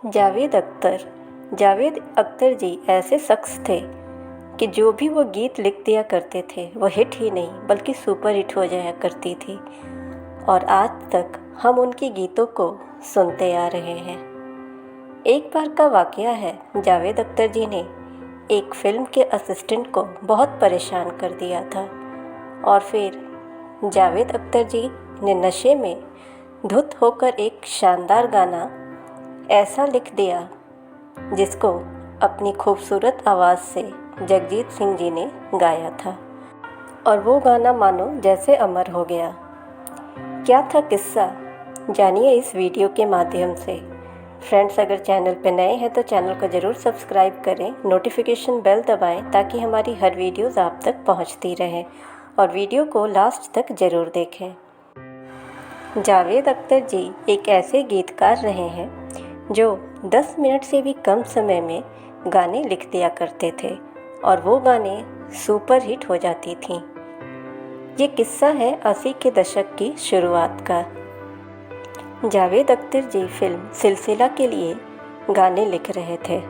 जावेद अख्तर जी ऐसे शख्स थे कि जो भी वो गीत लिख दिया करते थे वो हिट ही नहीं बल्कि सुपर हिट हो जाया करती थी। और आज तक हम उनके गीतों को सुनते आ रहे हैं। एक बार का वाकया है, जावेद अख्तर जी ने एक फिल्म के असिस्टेंट को बहुत परेशान कर दिया था और फिर जावेद अख्तर जी ने नशे में धुत होकर एक शानदार गाना ऐसा लिख दिया जिसको अपनी खूबसूरत आवाज़ से जगजीत सिंह जी ने गाया था और वो गाना मानो जैसे अमर हो गया। क्या था किस्सा, जानिए इस वीडियो के माध्यम से। फ्रेंड्स, अगर चैनल पर नए हैं तो चैनल को ज़रूर सब्सक्राइब करें, नोटिफिकेशन बेल दबाएं ताकि हमारी हर वीडियोज़ आप तक पहुंचती रहें और वीडियो को लास्ट तक ज़रूर देखें। जावेद अख्तर जी एक ऐसे गीतकार रहे हैं जो 10 मिनट से भी कम समय में गाने लिख दिया करते थे और वो गाने सुपर हिट हो जाती थीं। ये किस्सा है 80 के दशक की शुरुआत का। जावेद अख्तर जी फिल्म सिलसिला के लिए गाने लिख रहे थे।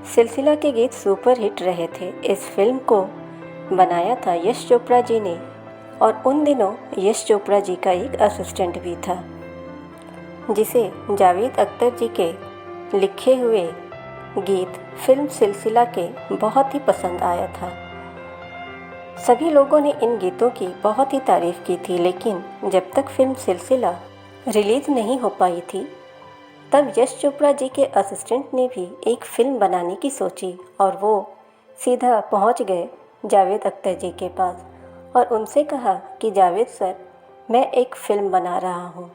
सिलसिला के गीत सुपर हिट रहे थे। इस फिल्म को बनाया था यश चोपड़ा जी ने और उन दिनों यश चोपड़ा जी का एक असिस्टेंट भी था जिसे जावेद अख्तर जी के लिखे हुए गीत फिल्म सिलसिला के बहुत ही पसंद आया था। सभी लोगों ने इन गीतों की बहुत ही तारीफ़ की थी, लेकिन जब तक फिल्म सिलसिला रिलीज़ नहीं हो पाई थी तब यश चोपड़ा जी के असिस्टेंट ने भी एक फ़िल्म बनाने की सोची और वो सीधा पहुंच गए जावेद अख्तर जी के पास और उनसे कहा कि जावेद सर, मैं एक फ़िल्म बना रहा हूँ,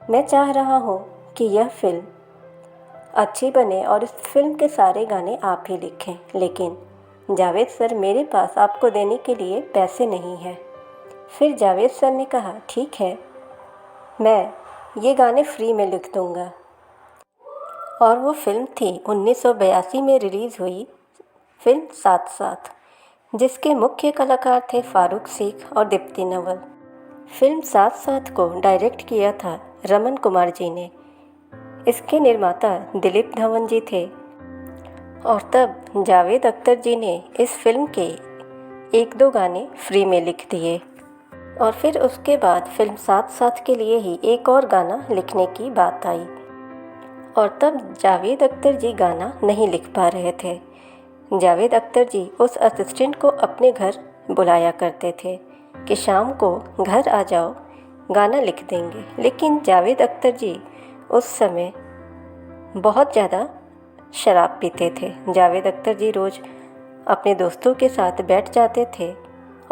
मैं चाह रहा हूँ कि यह फ़िल्म अच्छी बने और इस फिल्म के सारे गाने आप ही लिखें, लेकिन जावेद सर मेरे पास आपको देने के लिए पैसे नहीं हैं। फिर जावेद सर ने कहा ठीक है, मैं ये गाने फ्री में लिख दूँगा। और वो फिल्म थी 1982 में रिलीज़ हुई फिल्म साथ साथ, जिसके मुख्य कलाकार थे फारूक शेख और दीप्ति नवल। फिल्म साथ साथ को डायरेक्ट किया था रमन कुमार जी ने। इसके निर्माता दिलीप धवन जी थे और तब जावेद अख्तर जी ने इस फिल्म के 1-2 गाने फ्री में लिख दिए और फिर उसके बाद फिल्म साथ साथ के लिए ही एक और गाना लिखने की बात आई और तब जावेद अख्तर जी गाना नहीं लिख पा रहे थे। जावेद अख्तर जी उस असिस्टेंट को अपने घर बुलाया करते थे कि शाम को घर आ जाओ, गाना लिख देंगे। लेकिन जावेद अख्तर जी उस समय बहुत ज़्यादा शराब पीते थे। जावेद अख्तर जी रोज़ अपने दोस्तों के साथ बैठ जाते थे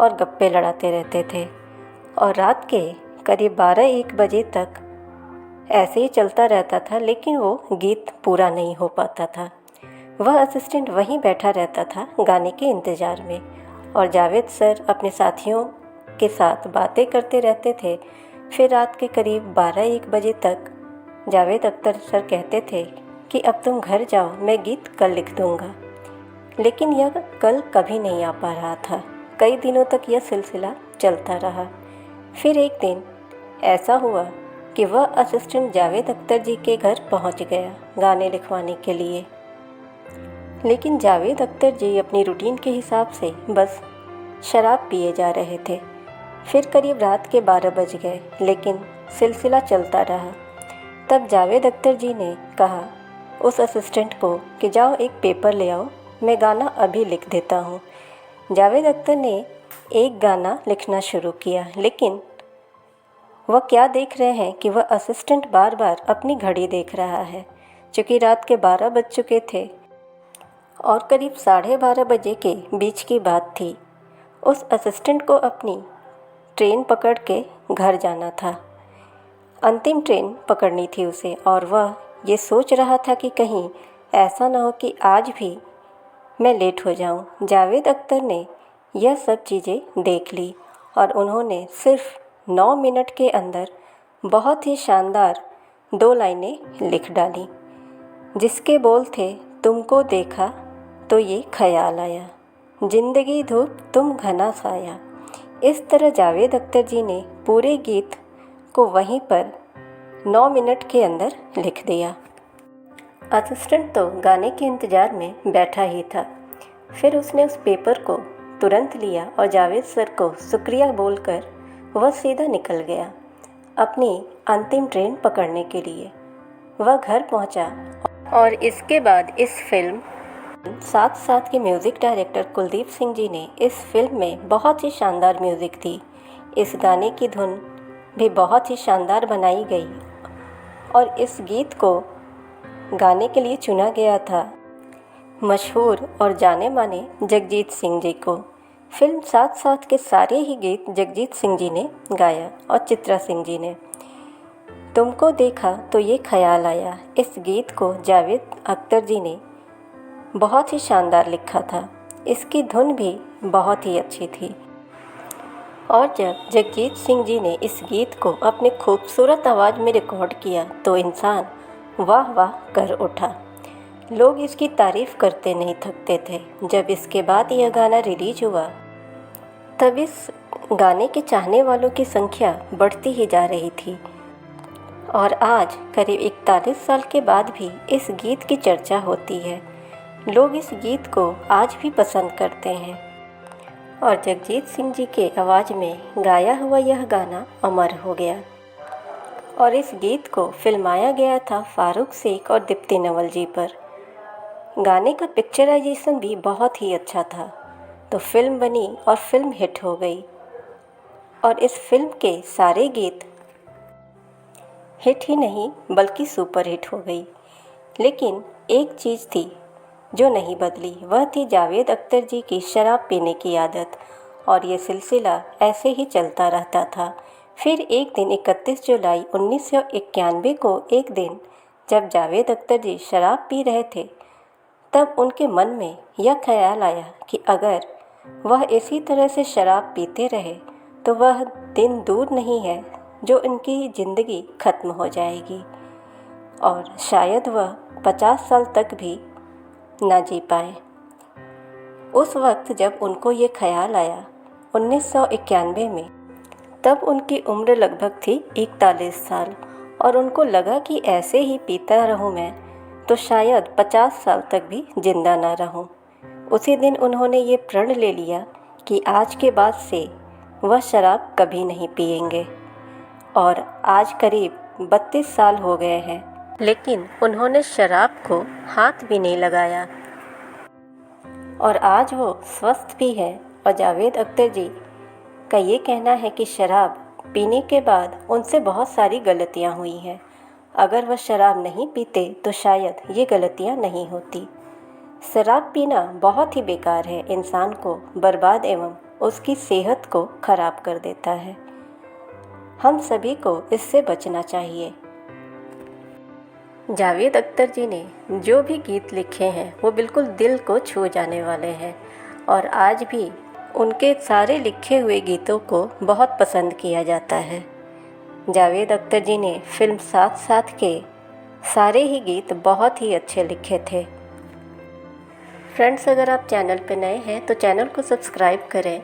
और गप्पे लड़ाते रहते थे और रात के करीब 12-1 बजे तक ऐसे ही चलता रहता था, लेकिन वो गीत पूरा नहीं हो पाता था। वह असिस्टेंट वहीं बैठा रहता था गाने के इंतज़ार में और जावेद सर अपने साथियों के साथ बातें करते रहते थे। फिर रात के करीब 12-1 बजे तक जावेद अख्तर सर कहते थे कि अब तुम घर जाओ, मैं गीत कल लिख दूँगा। लेकिन यह कल कभी नहीं आ पा रहा था। कई दिनों तक यह सिलसिला चलता रहा। फिर एक दिन ऐसा हुआ कि वह असिस्टेंट जावेद अख्तर जी के घर पहुंच गया गाने लिखवाने के लिए। लेकिन जावेद अख्तर जी अपनी रूटीन के हिसाब से बस शराब पिए जा रहे थे। फिर करीब रात के 12 बज गए, लेकिन सिलसिला चलता रहा। तब जावेद अख्तर जी ने कहा उस असिस्टेंट को कि जाओ एक पेपर ले आओ, मैं गाना अभी लिख देता हूँ। जावेद अख्तर ने एक गाना लिखना शुरू किया, लेकिन वह क्या देख रहे हैं कि वह असिस्टेंट बार बार अपनी घड़ी देख रहा है। चूँकि रात के 12 बज चुके थे और करीब 12:30 बजे के बीच की बात थी। उस असिस्टेंट को अपनी ट्रेन पकड़ के घर जाना था। अंतिम ट्रेन पकड़नी थी उसे और वह ये सोच रहा था कि कहीं ऐसा ना हो कि आज भी मैं लेट हो जाऊं। जावेद अख्तर ने यह सब चीज़ें देख ली और उन्होंने सिर्फ 9 मिनट के अंदर बहुत ही शानदार 2 लाइनें लिख डाली, जिसके बोल थे तुमको देखा तो ये ख्याल आया, जिंदगी धूप तुम घना साया। इस तरह जावेद अख्तर जी ने पूरे गीत को वहीं पर 9 मिनट के अंदर लिख दिया। असिस्टेंट तो गाने के इंतज़ार में बैठा ही था। फिर उसने उस पेपर को तुरंत लिया और जावेद सर को शुक्रिया बोलकर वह सीधा निकल गया अपनी अंतिम ट्रेन पकड़ने के लिए। वह घर पहुंचा और इसके बाद इस फिल्म साथ साथ के म्यूज़िक डायरेक्टर कुलदीप सिंह जी ने इस फिल्म में बहुत ही शानदार म्यूज़िक थी। इस गाने की धुन भी बहुत ही शानदार बनाई गई और इस गीत को गाने के लिए चुना गया था मशहूर और जाने माने जगजीत सिंह जी को। फिल्म साथ साथ के सारे ही गीत जगजीत सिंह जी ने गाया और चित्रा सिंह जी ने। तुमको देखा तो ये ख्याल आया, इस गीत को जावेद अख्तर जी ने बहुत ही शानदार लिखा था। इसकी धुन भी बहुत ही अच्छी थी और जब जगजीत सिंह जी ने इस गीत को अपने खूबसूरत आवाज़ में रिकॉर्ड किया तो इंसान वाह वाह कर उठा। लोग इसकी तारीफ़ करते नहीं थकते थे। जब इसके बाद यह गाना रिलीज हुआ तब इस गाने के चाहने वालों की संख्या बढ़ती ही जा रही थी और आज करीब 41 साल के बाद भी इस गीत की चर्चा होती है। लोग इस गीत को आज भी पसंद करते हैं और जगजीत सिंह जी के आवाज़ में गाया हुआ यह गाना अमर हो गया और इस गीत को फिल्माया गया था फारूक शेख और दीप्ति नवल जी पर। गाने का पिक्चराइजेशन भी बहुत ही अच्छा था, तो फिल्म बनी और फिल्म हिट हो गई और इस फिल्म के सारे गीत हिट ही नहीं बल्कि सुपर हिट हो गई। लेकिन एक चीज़ थी जो नहीं बदली, वह थी जावेद अख्तर जी की शराब पीने की आदत और ये सिलसिला ऐसे ही चलता रहता था। फिर एक दिन 31 जुलाई 1991 को एक दिन जब जावेद अख्तर जी शराब पी रहे थे तब उनके मन में यह ख्याल आया कि अगर वह इसी तरह से शराब पीते रहे तो वह दिन दूर नहीं है जो उनकी ज़िंदगी ख़त्म हो जाएगी और शायद वह 50 साल तक भी ना जी पाए। उस वक्त जब उनको ये ख्याल आया 1991 में, तब उनकी उम्र लगभग थी 41 साल और उनको लगा कि ऐसे ही पीता रहूं मैं तो शायद 50 साल तक भी जिंदा ना रहूं। उसी दिन उन्होंने ये प्रण ले लिया कि आज के बाद से वह शराब कभी नहीं पिएंगे और आज करीब 32 साल हो गए हैं लेकिन उन्होंने शराब को हाथ भी नहीं लगाया और आज वो स्वस्थ भी है। और जावेद अख्तर जी का ये कहना है कि शराब पीने के बाद उनसे बहुत सारी गलतियां हुई हैं। अगर वह शराब नहीं पीते तो शायद ये गलतियां नहीं होती। शराब पीना बहुत ही बेकार है, इंसान को बर्बाद एवं उसकी सेहत को खराब कर देता है। हम सभी को इससे बचना चाहिए। जावेद अख्तर जी ने जो भी गीत लिखे हैं वो बिल्कुल दिल को छू जाने वाले हैं और आज भी उनके सारे लिखे हुए गीतों को बहुत पसंद किया जाता है। जावेद अख्तर जी ने फिल्म साथ साथ के सारे ही गीत बहुत ही अच्छे लिखे थे। फ्रेंड्स, अगर आप चैनल पर नए हैं तो चैनल को सब्सक्राइब करें,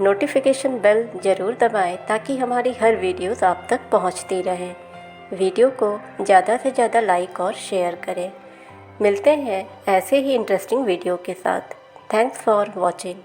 नोटिफिकेशन बेल ज़रूर दबाएं ताकि हमारी हर वीडियोस आप तक पहुंचती रहें। वीडियो को ज़्यादा से ज़्यादा लाइक और शेयर करें। मिलते हैं ऐसे ही इंटरेस्टिंग वीडियो के साथ। Thanks for watching.